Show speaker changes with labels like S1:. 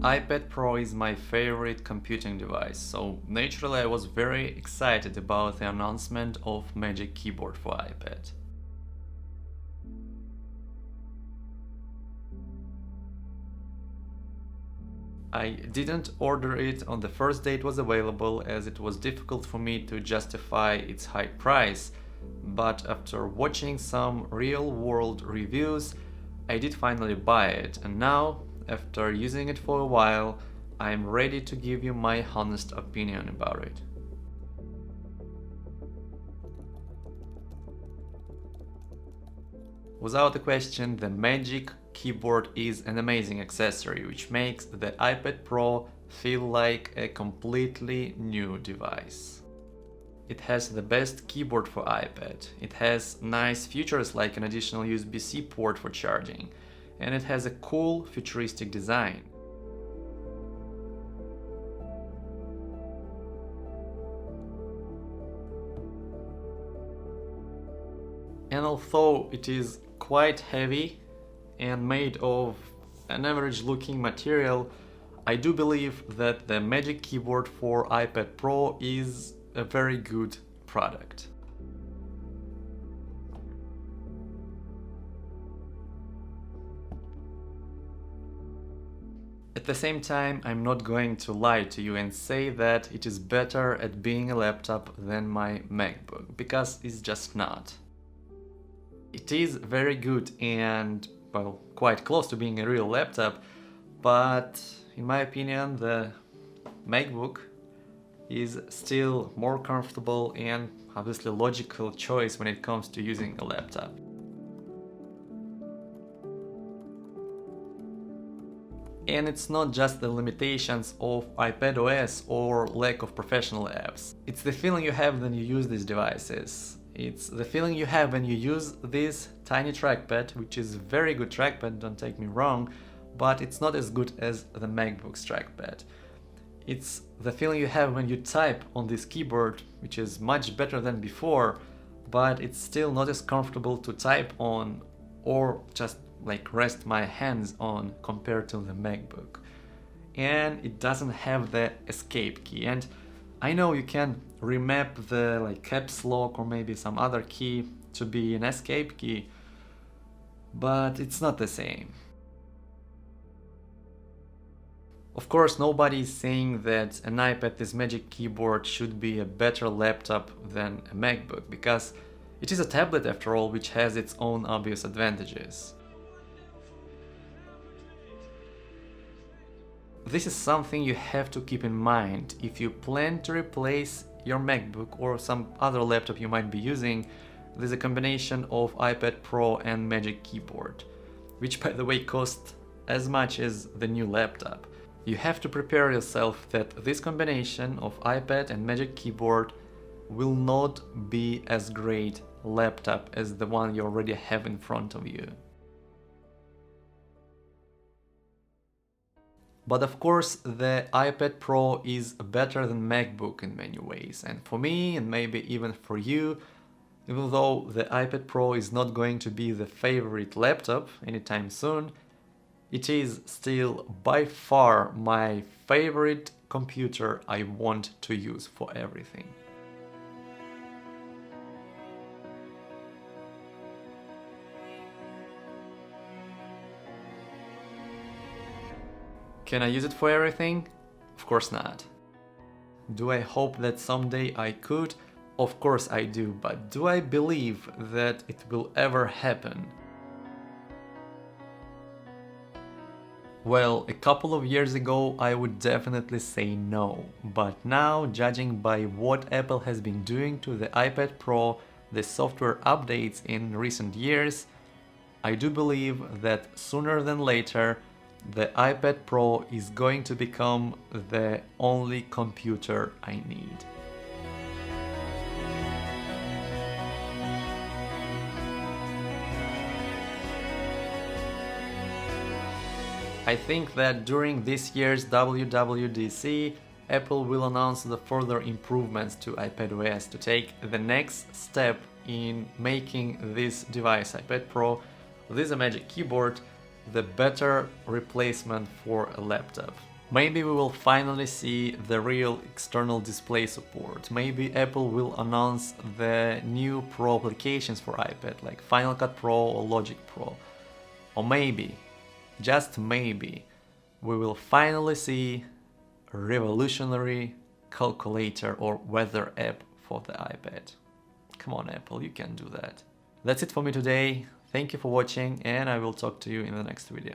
S1: iPad Pro is my favorite computing device, so naturally I was very excited about the announcement of Magic Keyboard for iPad. I didn't order it on the first day it was available, as it was difficult for me to justify its high price, but after watching some real-world reviews, I did finally buy it, and now, after using it for a while, I am ready to give you my honest opinion about it. Without a question, the Magic Keyboard is an amazing accessory, which makes the iPad Pro feel like a completely new device. It has the best keyboard for iPad, it has nice features like an additional USB-C port for charging, and it has a cool futuristic design. And although it is quite heavy and made of an average looking material, I do believe that the Magic Keyboard for iPad Pro is a very good product. At the same time, I'm not going to lie to you and say that it is better at being a laptop than my MacBook, because it's just not. It is very good and, well, quite close to being a real laptop, but in my opinion the MacBook is still more comfortable and obviously logical choice when it comes to using a laptop. And it's not just the limitations of iPadOS or lack of professional apps. It's the feeling you have when you use these devices. It's the feeling you have when you use this tiny trackpad, which is a very good trackpad, don't take me wrong, but it's not as good as the MacBook's trackpad. It's the feeling you have when you type on this keyboard, which is much better than before, but it's still not as comfortable to type on or just like rest my hands on compared to the MacBook. And it doesn't have the escape key. And I know you can remap the like caps lock or maybe some other key to be an escape key, but it's not the same. Of course, nobody is saying that an iPad, this Magic Keyboard, should be a better laptop than a MacBook, because it is a tablet after all, which has its own obvious advantages. This is something you have to keep in mind if you plan to replace your MacBook or some other laptop you might be using. There's a combination of iPad Pro and Magic Keyboard, which by the way costs as much as the new laptop. You have to prepare yourself that this combination of iPad and Magic Keyboard will not be as great laptop as the one you already have in front of you. But of course, the iPad Pro is better than MacBook in many ways, and for me, and maybe even for you, even though the iPad Pro is not going to be the favorite laptop anytime soon, it is still by far my favorite computer I want to use for everything. Can I use it for everything? Of course not. Do I hope that someday I could? Of course I do, but do I believe that it will ever happen? Well, a couple of years ago I would definitely say no, but now, judging by what Apple has been doing to the iPad Pro, the software updates in recent years, I do believe that sooner than later the iPad Pro is going to become the only computer I need. I think that during this year's WWDC, Apple will announce the further improvements to iPadOS to take the next step in making this device, iPad Pro, with a Magic Keyboard, the better replacement for a laptop. Maybe we will finally see the real external display support. Maybe Apple will announce the new Pro applications for iPad, like Final Cut Pro or Logic Pro. Or maybe, just maybe, we will finally see a revolutionary calculator or weather app for the iPad. Come on, Apple, you can do that. That's it for me today. Thank you for watching, and I will talk to you in the next video.